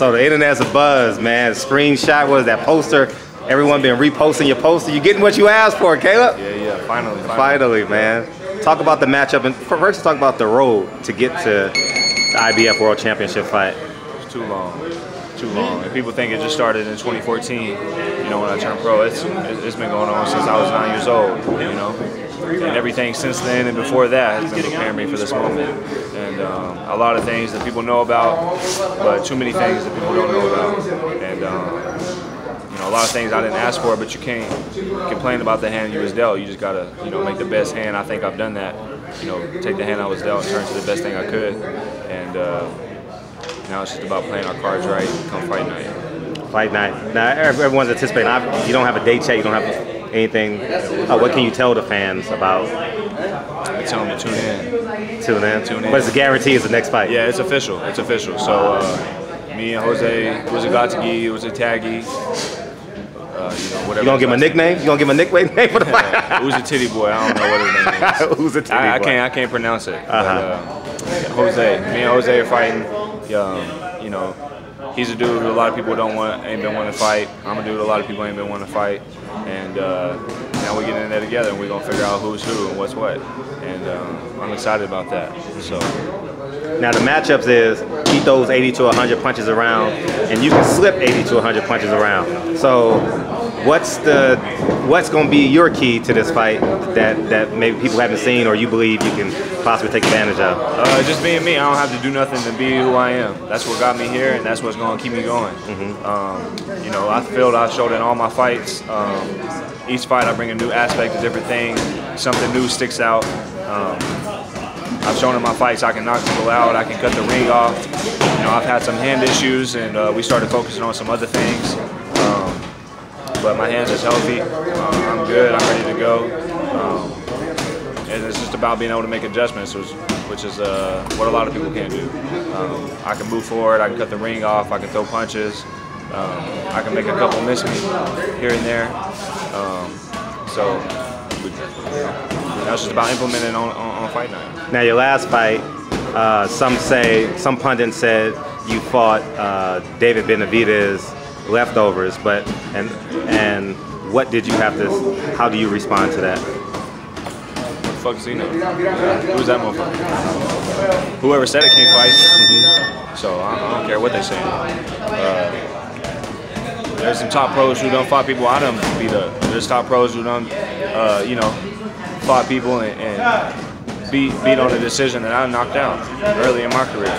So the internet's a buzz, man. Screenshot was that poster. Everyone been reposting your poster. You getting what you asked for, Caleb? Yeah, finally. Finally, man. Talk about the matchup, and first talk about the road to get to the IBF World Championship fight. It's too long. And people think it just started in 2014, you know, when I turned pro. It's been going on since I was 9 years old, you know. And everything since then and before that has been preparing me for this moment. And a lot of things that people know about, but too many things that people don't know about. And you know, a lot of things I didn't ask for, but you can't complain about the hand you was dealt. You just gotta, you know, make the best hand. I think I've done that. You know, take the hand I was dealt and turn to the best thing I could. And now it's just about playing our cards right come fight night. Fight night. Now everyone's anticipating. You don't have a date check. You don't have anything. What can you tell the fans about? I tell them to tune in. Tune in. But it's a guarantee. It's the next fight. Yeah, it's official. It's official. So me and Jose, it was a Gatigi, it was a Taggy. You know, whatever. You gonna give him a nickname? You gonna give him a nickname for the fight? Who's a titty boy? I don't know what his name is. Who's a titty boy? I can't pronounce it. But, Jose. Me and Jose are fighting. You know, he's a dude who a lot of people ain't been wanting to fight. I'm a dude a lot of people ain't been wanting to fight. And now we're getting in there together, and we're gonna figure out who's who and what's what. And I'm excited about that. So. Now the matchups is he throws 80 to 100 punches around, and you can slip 80 to 100 punches around. So what's going to be your key to this fight that maybe people haven't seen or you believe you can possibly take advantage of? Just being me. I don't have to do nothing to be who I am. That's what got me here, and that's what's going to keep me going. You know, I feel I've showed in all my fights. Each fight I bring a new aspect, a different thing. Something new sticks out. I've shown in my fights I can knock people out, I can cut the ring off. You know, I've had some hand issues, and we started focusing on some other things. But my hands is healthy. I'm good. I'm ready to go. And it's just about being able to make adjustments, which is what a lot of people can't do. I can move forward. I can cut the ring off. I can throw punches. I can make a couple miss me here and there. So that's just about implementing on fight night. Now your last fight, some pundits said you fought David Benavidez leftovers, but and what did you have to? How do you respond to that? What the fuck does he know? Who's that motherfucker? Whoever said it can't fight. So I don't care what they say. There's some top pros who don't fight people I done beat up. There's top pros who don't, you know, fought people and beat on a decision that I knocked out early in my career.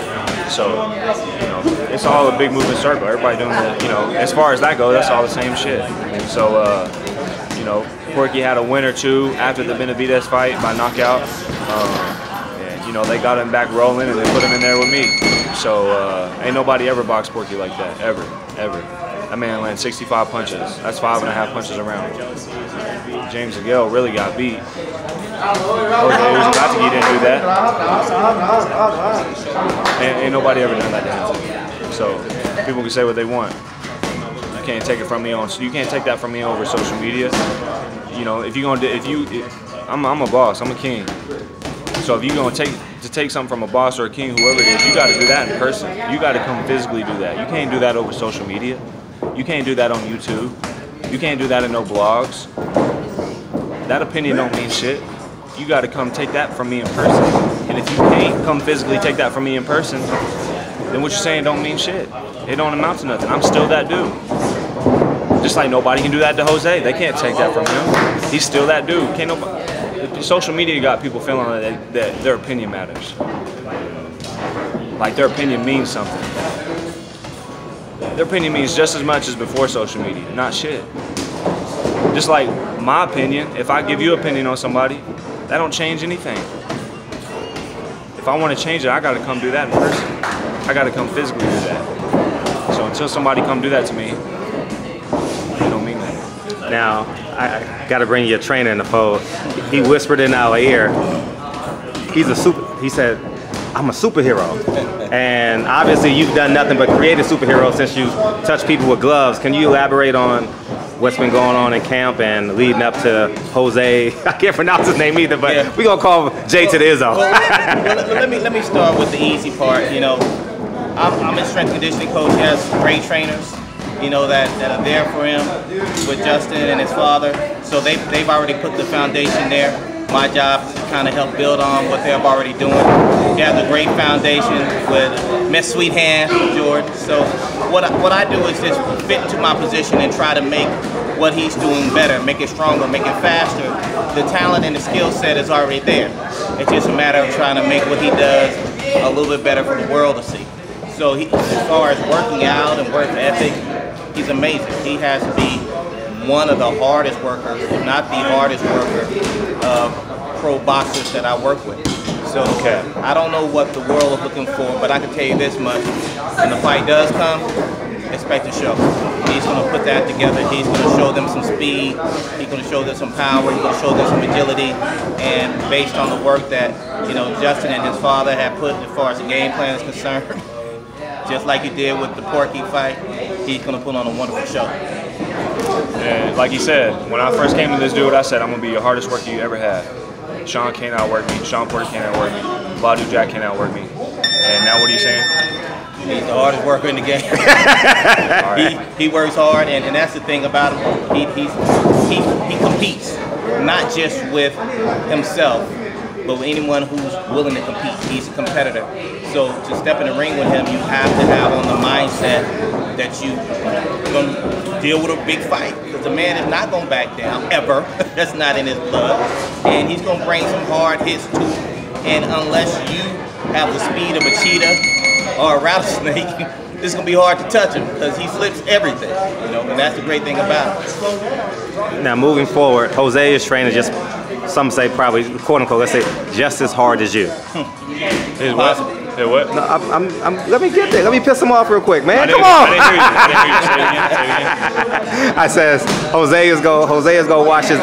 So, you know, it's all a big moving circle. Everybody doing it, you know, as far as that goes, that's all the same shit. So, you know, Porky had a win or two after the Benavidez fight by knockout. And, you know, they got him back rolling and they put him in there with me. So, ain't nobody ever boxed Porky like that, ever. That man landed 65 punches. That's 5.5 punches around. James Aguil really got beat. Jose Uzumaki didn't do that. Ain't nobody ever done that to him. So people can say what they want. You can't take it from me you can't take that from me over social media. You know, I'm a boss. I'm a king. So if you're gonna take something from a boss or a king, whoever it is, you got to do that in person. You got to come physically do that. You can't do that over social media. You can't do that on YouTube. You can't do that in no blogs. That opinion don't mean shit. You got to come take that from me in person. And if you can't come physically take that from me in person, then what you're saying don't mean shit. It don't amount to nothing. I'm still that dude. Just like nobody can do that to Jose. They can't take that from him. He's still that dude. Can't nobody. Social media got people feeling that their opinion matters. Like their opinion means something. Their opinion means just as much as before social media. Not shit. Just like my opinion, if I give you an opinion on somebody, that don't change anything. If I want to change it, I got to come do that in person. I got to come physically do that. So until somebody come do that to me, it don't mean that. Now, I got to bring your trainer in the fold. He whispered in our ear, he said, I'm a superhero. And obviously you've done nothing but create a superhero since you touched people with gloves. Can you elaborate on what's been going on in camp and leading up to Jose? I can't pronounce his name either, but we're going to call Jay to the Izzo. Well, let me start with the easy part. You know, I'm his strength conditioning coach. He has great trainers, you know, that are there for him with Justin and his father. So they've already put the foundation there. My job is to kind of help build on what they're already doing. He has a great foundation with Miss Sweet Hand, George. So what I do is just fit into my position and try to make what he's doing better, make it stronger, make it faster. The talent and the skill set is already there. It's just a matter of trying to make what he does a little bit better for the world to see. So as far as working out and work ethic, he's amazing. He has to be one of the hardest workers, if not the hardest worker, pro boxers that I work with. So I don't know what the world is looking for, but I can tell you this much. When the fight does come, expect a show. He's going to put that together. He's going to show them some speed. He's going to show them some power. He's going to show them some agility. And based on the work that, you know, Justin and his father have put as far as the game plan is concerned, just like he did with the Porky fight, he's going to put on a wonderful show. And like he said, when I first came to this dude, I said, I'm going to be your hardest worker you ever had. Sean can't outwork me. Sean Porter can't outwork me. Badu Jack can't outwork me. And now what are you saying? He's the hardest worker in the game. He works hard, and that's the thing about him. He competes, not just with himself, but with anyone who's willing to compete. He's a competitor. So to step in the ring with him, you have to have on the mindset that you're going to deal with a big fight. Because the man is not going to back down, ever. That's not in his blood. And he's going to bring some hard hits too. And unless you have the speed of a cheetah or a rattlesnake, it's going to be hard to touch him because he flips everything. You know, and that's the great thing about it. Now moving forward, Jose is training just, some say probably, quote unquote, let's say, just as hard as you. Is what? Hey, what? No, let me get there. Let me piss him off real quick, man. Come on. I didn't hear you. Say it again. I says Jose is gonna watch his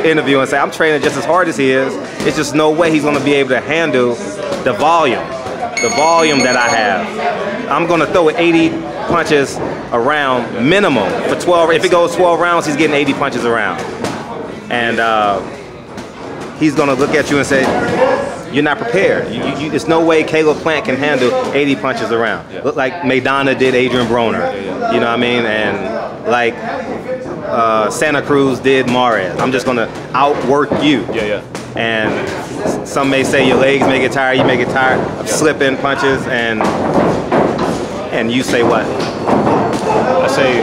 interview and say I'm training just as hard as he is. It's just no way he's gonna be able to handle the volume that I have. I'm gonna throw 80 punches around minimum for 12. If it goes 12 rounds, he's getting 80 punches around, and he's gonna look at you and say, you're not prepared. There's no way Caleb Plant can handle 80 punches around. Look like Maidana did Adrian Broner. You know what I mean? And like Santa Cruz did Mares. I'm just gonna outwork you. And some may say your legs may get tired. You may get tired of slipping punches, and you say what? I say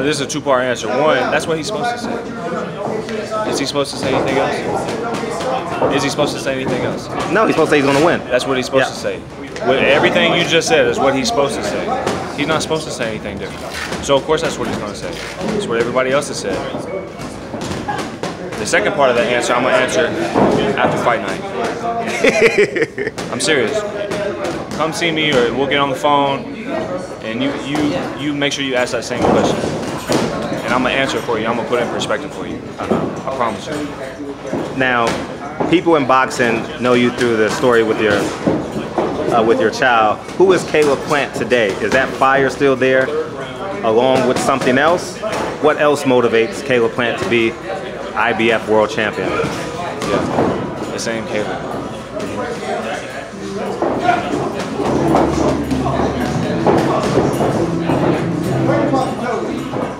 this is a two-part answer. One, that's what he's supposed to say. Is he supposed to say anything else? Is he supposed to say anything else? No, he's supposed to say he's going to win. That's what he's supposed to say. With everything you just said is what he's supposed to say. He's not supposed to say anything different. So of course that's what he's going to say. It's what everybody else has said. The second part of that answer, I'm going to answer after fight night. I'm serious. Come see me, or we'll get on the phone, and you make sure you ask that same question. And I'm going to answer it for you. I'm going to put it in perspective for you. I promise you. Now, people in boxing know you through the story with your child. Who is Caleb Plant today? Is that fire still there, along with something else? What else motivates Caleb Plant to be IBF world champion? Yeah, the same Caleb.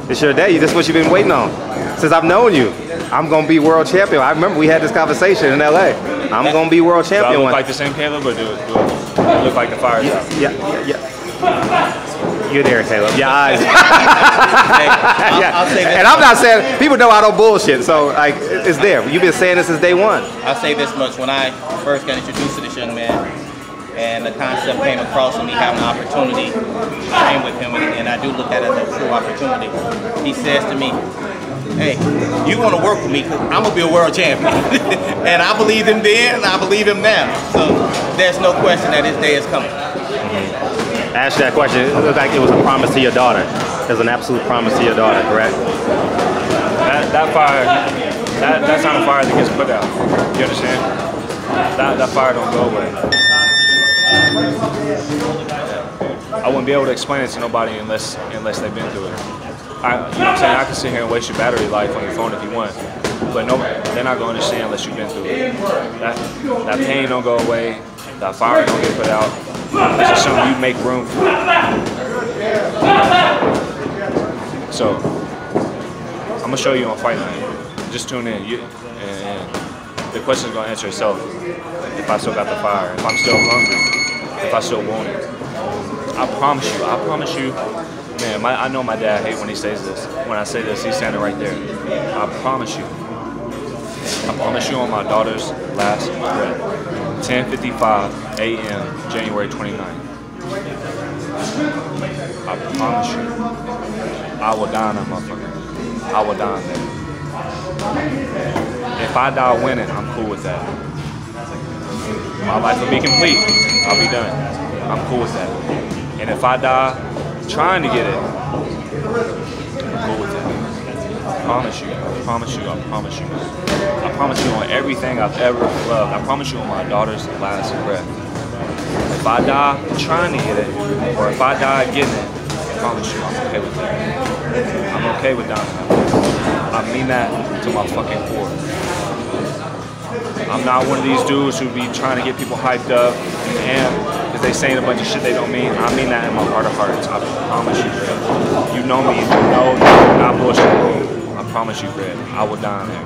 It's your day. This is what you've been waiting on. Since I've known you, I'm going to be world champion. I remember we had this conversation in LA. I'm going to be world champion. Do I look like the same Caleb, or do it look like the fire? Yeah. You're there, Caleb. Your eyes. I'll say this. And I'm not saying, people know I don't bullshit, so like, it's there. You've been saying this since day one. I'll say this much. When I first got introduced to this young man, and the concept came across of me having an opportunity to train with him, and I do look at it as a true opportunity. He says to me, hey, you want to work with me because I'm going to be a world champion. And I believed him then, and I believe him now. So there's no question that his day is coming. I asked you that question. It looked like it was a promise to your daughter. It was an absolute promise to your daughter, correct? That fire, that's not a fire that gets put out. You understand? That fire don't go away. I wouldn't be able to explain it to nobody unless they've been through it. You know what I'm saying? I can sit here and waste your battery life on your phone if you want, but they're not going to understand unless you've been through it. That pain don't go away. That fire don't get put out. Let's assume you make room for it. So, I'm gonna show you on Fight Night. Just tune in. And the question's gonna answer itself. If I still got the fire, if I'm still hungry, if I still want it. I promise you, man, I know my dad hates when he says this. When I say this, he's standing right there. I promise you on my daughter's last breath. 10:55 a.m. January 29th. I promise you, I will die in that motherfucker. I will die in there. If I die winning, I'm cool with that. My life will be complete. I'll be done. I'm cool with that. And if I die trying to get it, I'm cool with that. I promise you. I promise you. I promise you. I promise you on everything I've ever loved. I promise you on my daughter's last breath. If I die trying to get it, or if I die getting it, I promise you I'm okay with that. I'm okay with dying. I mean that to my fucking core. I'm not one of these dudes who be trying to get people hyped up and because they saying a bunch of shit they don't mean. I mean that in my heart of hearts. I promise you, Fred. You know me. You know I'm not bullshit. I promise you, Fred. I will die in there.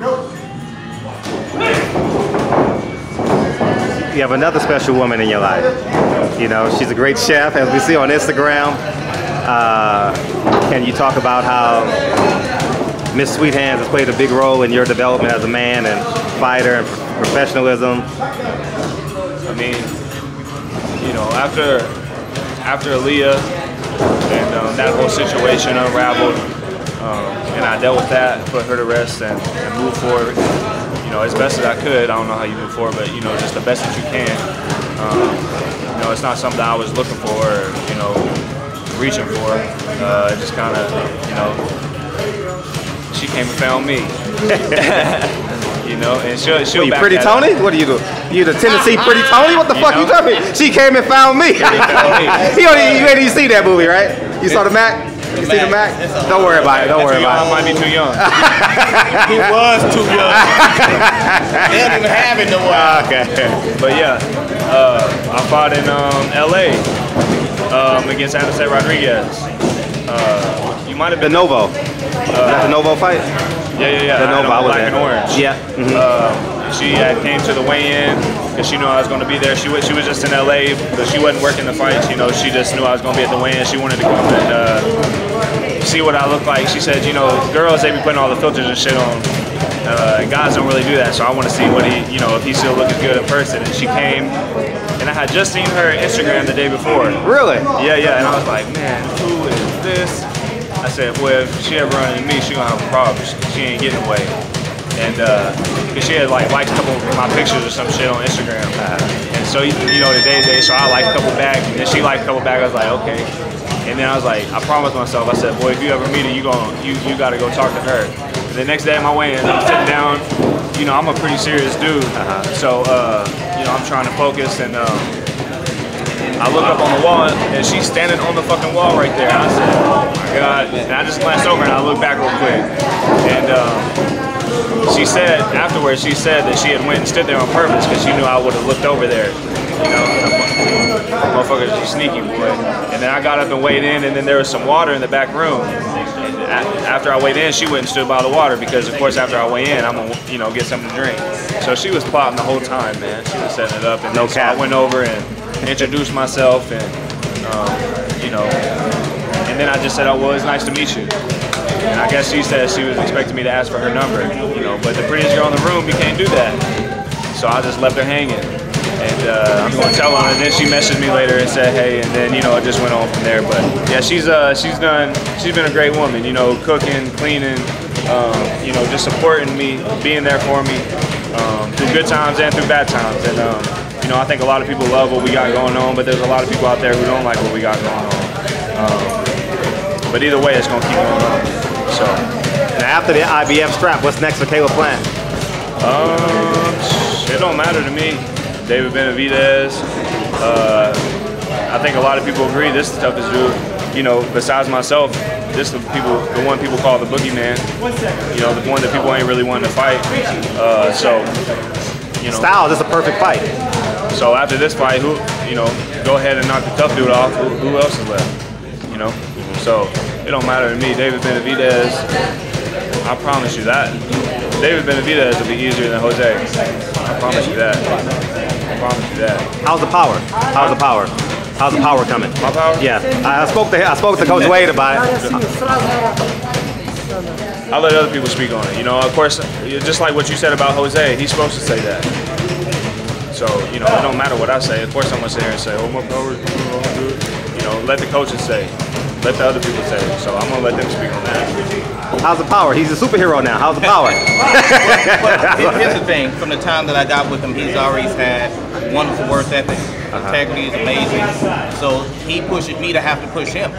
You have another special woman in your life. You know, she's a great chef, as we see on Instagram. Can you talk about how Miss Sweet Hands has played a big role in your development as a man and fighter and professionalism? I mean, you know, after Aaliyah and that whole situation unraveled, and I dealt with that, put her to rest, and moved forward. You know, as best as I could. I don't know how you move forward, but you know, just the best that you can. You know, it's not something I was looking for, or, you know, reaching for. It just kind of, you know, she came and found me. You know, and she'll What, you back Pretty that Tony? up. What do? You the Tennessee Pretty Tony? What the fuck know? you talking? She came and found me. You ain't even see that movie, right? You saw the Mac? You see the Mac? Don't worry about it. Don't worry about it. I might be too young. He was too young. They don't even have it no more. Okay. But yeah, I fought in LA against Anderson Rodriguez. You might have The been Novo. That the Novo fight? Yeah. The Novo. I was Black there. and orange. Yeah. She came to the weigh-in because she knew I was going to be there. She was just in LA, but she wasn't working the fights. You know, she just knew I was going to be at the weigh-in. She wanted to come and see what I look like. She said, you know, girls, they be putting all the filters and shit on. And guys don't really do that, so I want to see what he, you know, if he's still looking good in person. And she came, and I had just seen her Instagram the day before. Really? Yeah, and I was like, man, who is this? I said, boy, if she ever run into me, she gonna have a problem. She ain't getting away. And cause she had like liked a couple of my pictures or some shit on Instagram. And so, you know, the so I liked a couple back, and then she liked a couple back. I was like, okay. And then I was like, I promised myself, I said, boy, if you ever meet her, you gotta go talk to her. And the next day at my weigh-in, I'm sitting down, you know, I'm a pretty serious dude. So, you know, I'm trying to focus, and I look up on the wall, and she's standing on the fucking wall right there. And I said, oh my God. And I just glanced over, and I looked back real quick. And she said, afterwards, she said that she had went and stood there on purpose because she knew I would have looked over there. You know, motherfuckers are sneaky, boy. And then I got up and weighed in, and then there was some water in the back room. And after I weighed in, she went and stood by the water because, of course, after I weigh in, I'm gonna, you know, get something to drink. So she was plotting the whole time, man. She was setting it up, and No so cap. I went over and introduced myself, and you know, and then I just said, oh, well, it's nice to meet you. And I guess she said she was expecting me to ask for her number, you know, but the prettiest girl in the room, you can't do that. So I just left her hanging. And I'm going to tell her, and then she messaged me later and said, hey, and then, you know, it just went on from there. But yeah, she's been a great woman, you know, cooking, cleaning, you know, just supporting me, being there for me through good times and through bad times. And, you know, I think a lot of people love what we got going on, but there's a lot of people out there who don't like what we got going on. But either way, it's going to keep going on. So. Now after the IBF strap, what's next for Caleb Plant? It don't matter to me. David Benavidez. I think a lot of people agree this is the toughest dude. You know, besides myself, this is the one people call the boogeyman. You know, the one that people ain't really wanting to fight. So, you know. Style, this is a perfect fight. So after this fight, who, you know, go ahead and knock the tough dude off, who else is left? You know? So it don't matter to me. David Benavidez, I promise you that. David Benavidez will be easier than Jose. I promise you that. I promise you that. How's the power? How's the power? How's the power coming? My power? Yeah, I spoke to Coach Wade about it. I'll let other people speak on it. You know, of course, just like what you said about Jose, he's supposed to say that. So, you know, it don't matter what I say. Of course I'm going to sit here and say, oh, my power is good. You know, let the coaches say. Let the other people say it. So I'm going to let them speak on that. How's the power? He's a superhero now. How's the power? Well, here's the thing. From the time that I got with him, he's always had wonderful work ethic. Integrity is amazing. So he pushes me to have to push him.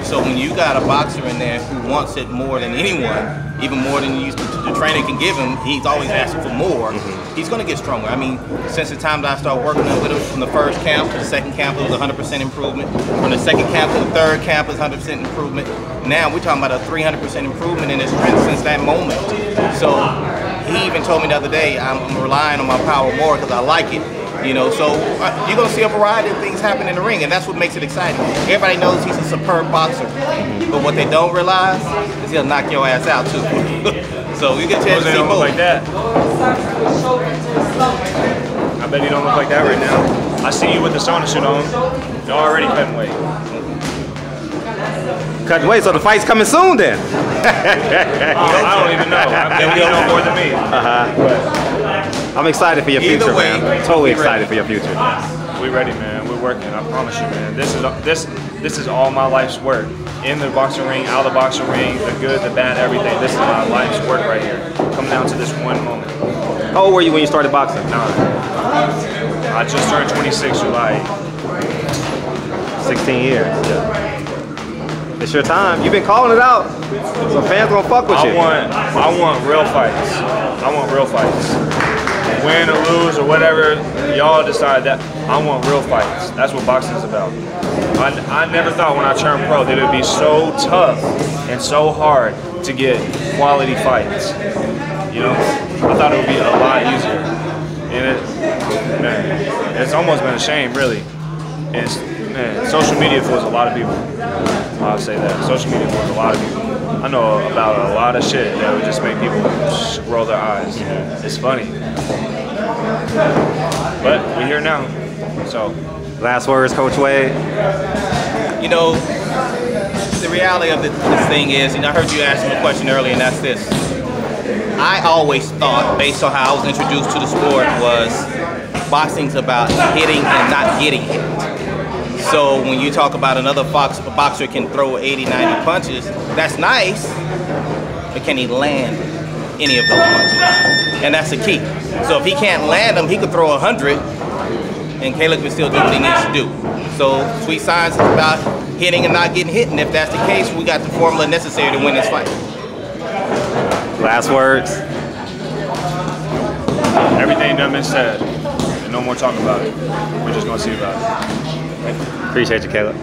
So when you got a boxer in there who wants it more than anyone, even more than the trainer can give him, he's always asking for more. He's going to get stronger. I mean, since the time that I started working with him, from the first camp to the second camp, it was 100% improvement. From the second camp to the third camp, it was 100% improvement. Now we're talking about a 300% improvement in his strength since that moment. So he even told me the other day, I'm relying on my power more because I like it. You know, so you're going to see a variety of things happen in the ring, and that's what makes it exciting. Everybody knows he's a superb boxer, but what they don't realize is he'll knock your ass out too. So you get a chance to see don't both. look like that. I bet he don't look like that right now. I see you with the sauna suit on. You're already cutting weight. Cutting weight, so the fight's coming soon then. I don't even know. I mean, you know more than me. But I'm excited for your future, man. Totally excited for your future. we ready, man. We're working. I promise you, man. This is all my life's work. In the boxing ring, out of the boxing ring, the good, the bad, everything. This is my life's work right here. Coming down to this one moment. How old were you when you started boxing? 9. I just turned 26 July. 16 years. Yeah. It's your time. You've been calling it out, so fans gonna fuck with you. I want real fights. I want real fights. Win or lose or whatever, y'all decide that. I want real fights. That's what boxing is about. I never thought when I turned pro that it would be so tough and so hard to get quality fights. You know, I thought it would be a lot easier. And it's almost been a shame, really. Man, social media fools a lot of people. I'll say that. Social media fools a lot of people. I know about a lot of shit that would just make people roll their eyes. It's funny. But we're here now. So. Last words, Coach Wade. You know, the reality of this thing is, I heard you ask me a question earlier, and that's this. I always thought, based on how I was introduced to the sport, was boxing's about hitting and not getting hit. So when you talk about another boxer can throw 80, 90 punches, that's nice, but can he land any of those punches? And that's the key. So if he can't land them, he could throw 100, and Caleb can still do what he needs to do. So Sweet Science is about hitting and not getting hit, and if that's the case, we got the formula necessary to win this fight. Last words. Everything done been said. And no more talk about it. We're just gonna see about it. Appreciate you, Caleb.